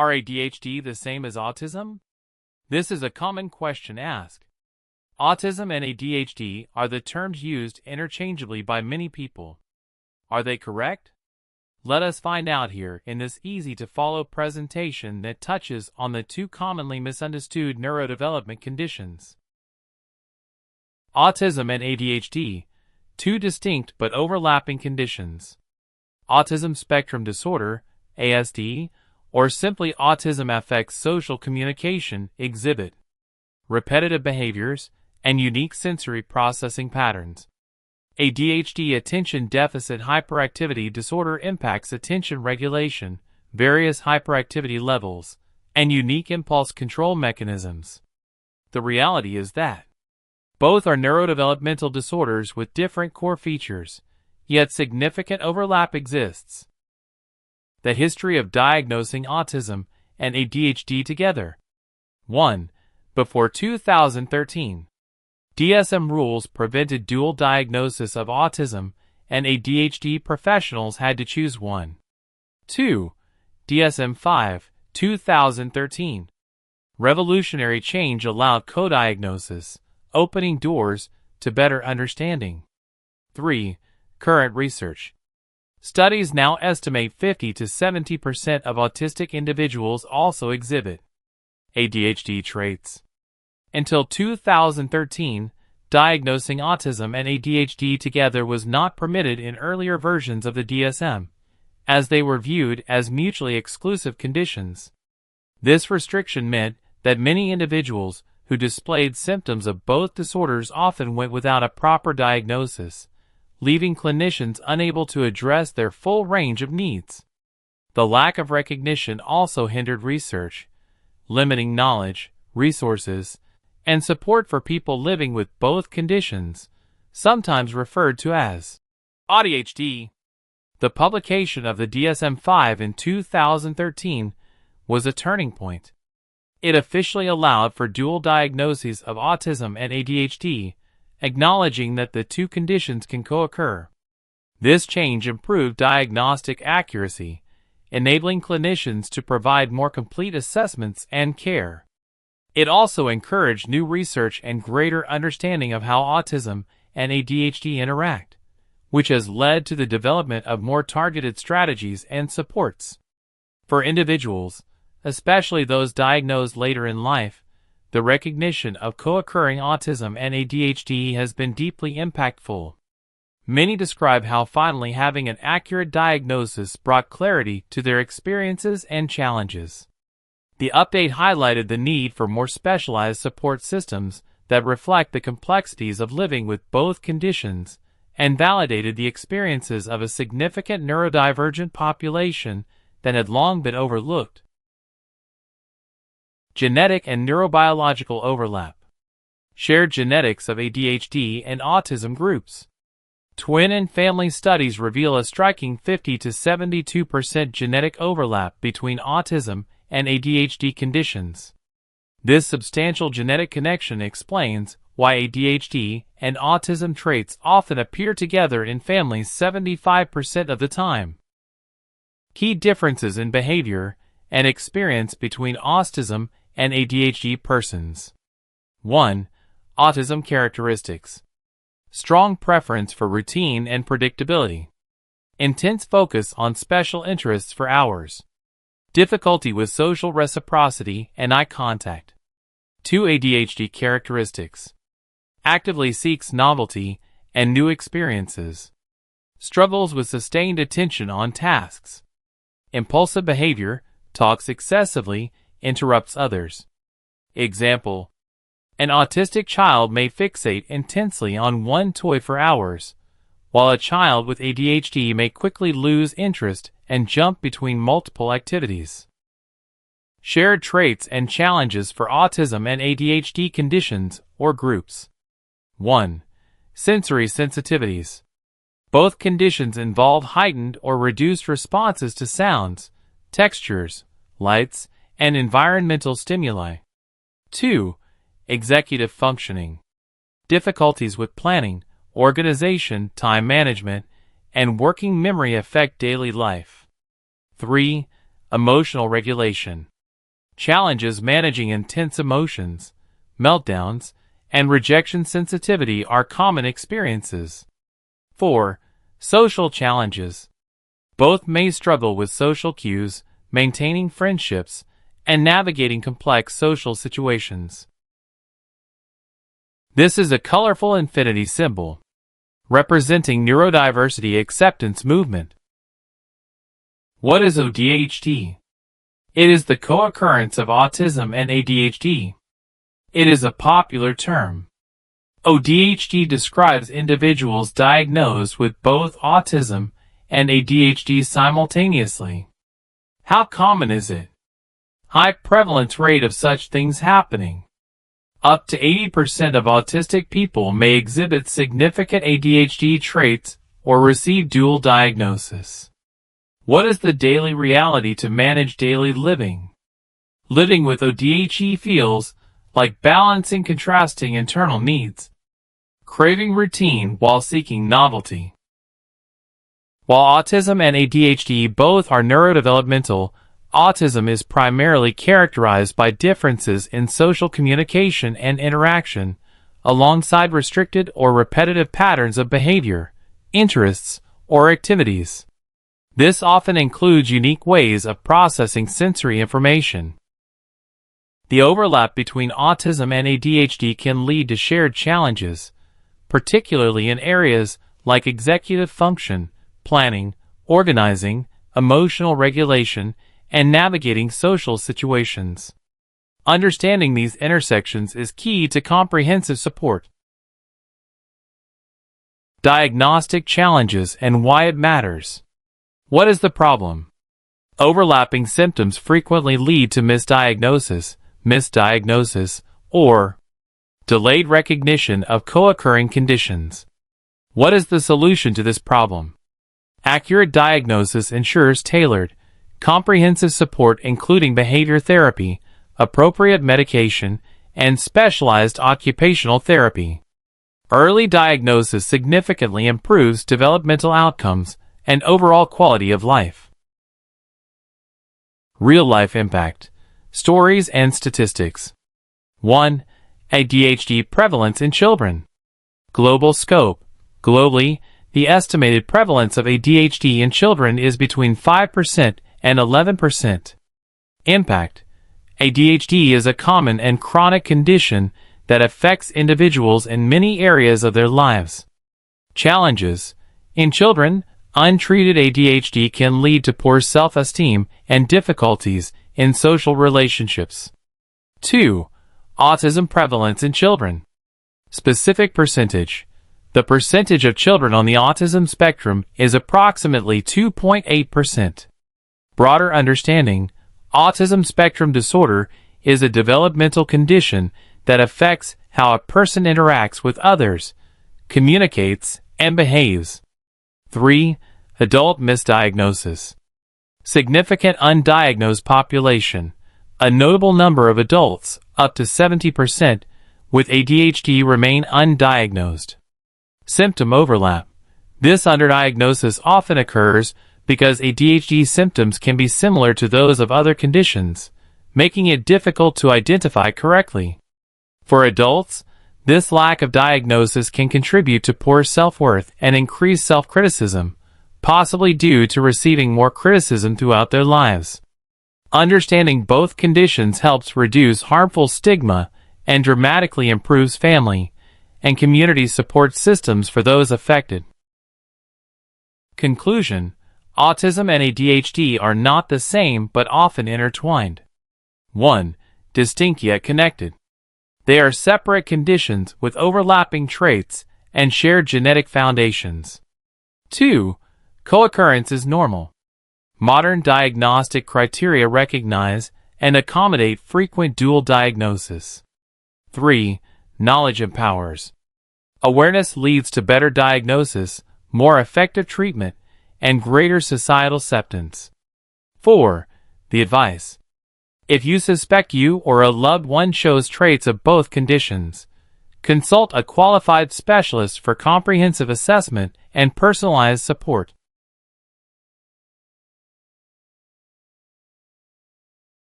Are ADHD the same as autism? This is a common question asked. Autism and ADHD are the terms used interchangeably by many people. Are they correct? Let us find out here in this easy-to-follow presentation that touches on the two commonly misunderstood neurodevelopment conditions. Autism and ADHD, two distinct but overlapping conditions. Autism spectrum disorder, ASD, or simply autism affects social communication, exhibit repetitive behaviors, and unique sensory processing patterns. ADHD attention deficit hyperactivity disorder impacts attention regulation, various hyperactivity levels, and unique impulse control mechanisms. The reality is that both are neurodevelopmental disorders with different core features, yet significant overlap exists. The history of diagnosing autism and ADHD together. 1. Before 2013, DSM rules prevented dual diagnosis of autism, and ADHD professionals had to choose one. 2. DSM-5, 2013. Revolutionary change allowed co-diagnosis, opening doors to better understanding. 3. Current research. Studies now estimate 50 to 70% of autistic individuals also exhibit ADHD traits. Until 2013, diagnosing autism and ADHD together was not permitted in earlier versions of the DSM, as they were viewed as mutually exclusive conditions. This restriction meant that many individuals who displayed symptoms of both disorders often went without a proper diagnosis, leaving clinicians unable to address their full range of needs. The lack of recognition also hindered research, limiting knowledge, resources, and support for people living with both conditions, sometimes referred to as AuDHD. The publication of the DSM-5 in 2013 was a turning point. It officially allowed for dual diagnoses of autism and ADHD, acknowledging that the two conditions can co-occur. This change improved diagnostic accuracy, enabling clinicians to provide more complete assessments and care. It also encouraged new research and greater understanding of how autism and ADHD interact, which has led to the development of more targeted strategies and supports. For individuals, especially those diagnosed later in life, the recognition of co-occurring autism and ADHD has been deeply impactful. Many describe how finally having an accurate diagnosis brought clarity to their experiences and challenges. The update highlighted the need for more specialized support systems that reflect the complexities of living with both conditions, and validated the experiences of a significant neurodivergent population that had long been overlooked. Genetic and neurobiological overlap. Shared genetics of ADHD and autism groups. Twin and family studies reveal a striking 50 to 72% genetic overlap between autism and ADHD conditions. This substantial genetic connection explains why ADHD and autism traits often appear together in families 75% of the time. Key differences in behavior and experience between autism and ADHD persons. 1. Autism characteristics. Strong preference for routine and predictability. Intense focus on special interests for hours. Difficulty with social reciprocity and eye contact. 2. ADHD characteristics. Actively seeks novelty and new experiences. Struggles with sustained attention on tasks. Impulsive behavior, talks excessively, interrupts others. Example: an autistic child may fixate intensely on one toy for hours, while a child with ADHD may quickly lose interest and jump between multiple activities. Shared traits and challenges for autism and ADHD conditions or groups. 1. Sensory sensitivities. Both conditions involve heightened or reduced responses to sounds, textures, lights, and environmental stimuli. 2. Executive functioning. Difficulties with planning, organization, time management, and working memory affect daily life. 3. Emotional regulation. Challenges managing intense emotions, meltdowns, and rejection sensitivity are common experiences. 4. Social challenges. Both may struggle with social cues, maintaining friendships, and navigating complex social situations. This is a colorful infinity symbol, representing neurodiversity acceptance movement. What is AuDHD? It is the co-occurrence of autism and ADHD. It is a popular term. AuDHD describes individuals diagnosed with both autism and ADHD simultaneously. How common is it? High prevalence rate of such things happening. Up to 80% of autistic people may exhibit significant ADHD traits or receive dual diagnosis. What is the daily reality to manage daily living? Living with AuDHD feels like balancing contrasting internal needs, craving routine while seeking novelty. While autism and ADHD both are neurodevelopmental, autism is primarily characterized by differences in social communication and interaction, alongside restricted or repetitive patterns of behavior, interests, or activities. This often includes unique ways of processing sensory information. The overlap between autism and ADHD can lead to shared challenges, particularly in areas like executive function, planning, organizing, emotional regulation, and navigating social situations. Understanding these intersections is key to comprehensive support. Diagnostic challenges and why it matters. What is the problem? Overlapping symptoms frequently lead to misdiagnosis, or delayed recognition of co-occurring conditions. What is the solution to this problem? Accurate diagnosis ensures tailored, comprehensive support including behavior therapy, appropriate medication, and specialized occupational therapy. Early diagnosis significantly improves developmental outcomes and overall quality of life. Real-life impact. Stories and statistics. 1. ADHD prevalence in children. Global scope. Globally, the estimated prevalence of ADHD in children is between 5% and 11%. Impact. ADHD is a common and chronic condition that affects individuals in many areas of their lives. Challenges. In children, untreated ADHD can lead to poor self-esteem and difficulties in social relationships. 2. Autism prevalence in children. Specific percentage. The percentage of children on the autism spectrum is approximately 2.8%. Broader understanding. Autism spectrum disorder is a developmental condition that affects how a person interacts with others, communicates, and behaves. 3. Adult misdiagnosis. Significant undiagnosed population. A notable number of adults, up to 70%, with ADHD remain undiagnosed. Symptom overlap. This underdiagnosis often occurs because ADHD symptoms can be similar to those of other conditions, making it difficult to identify correctly. For adults, this lack of diagnosis can contribute to poor self-worth and increased self-criticism, possibly due to receiving more criticism throughout their lives. Understanding both conditions helps reduce harmful stigma and dramatically improves family and community support systems for those affected. Conclusion: autism and ADHD are not the same but often intertwined. 1. Distinct yet connected. They are separate conditions with overlapping traits and shared genetic foundations. 2. Co-occurrence is normal. Modern diagnostic criteria recognize and accommodate frequent dual diagnosis. 3. Knowledge empowers. Awareness leads to better diagnosis, more effective treatment, and greater societal acceptance. 4. The advice. If you suspect you or a loved one shows traits of both conditions, consult a qualified specialist for comprehensive assessment and personalized support.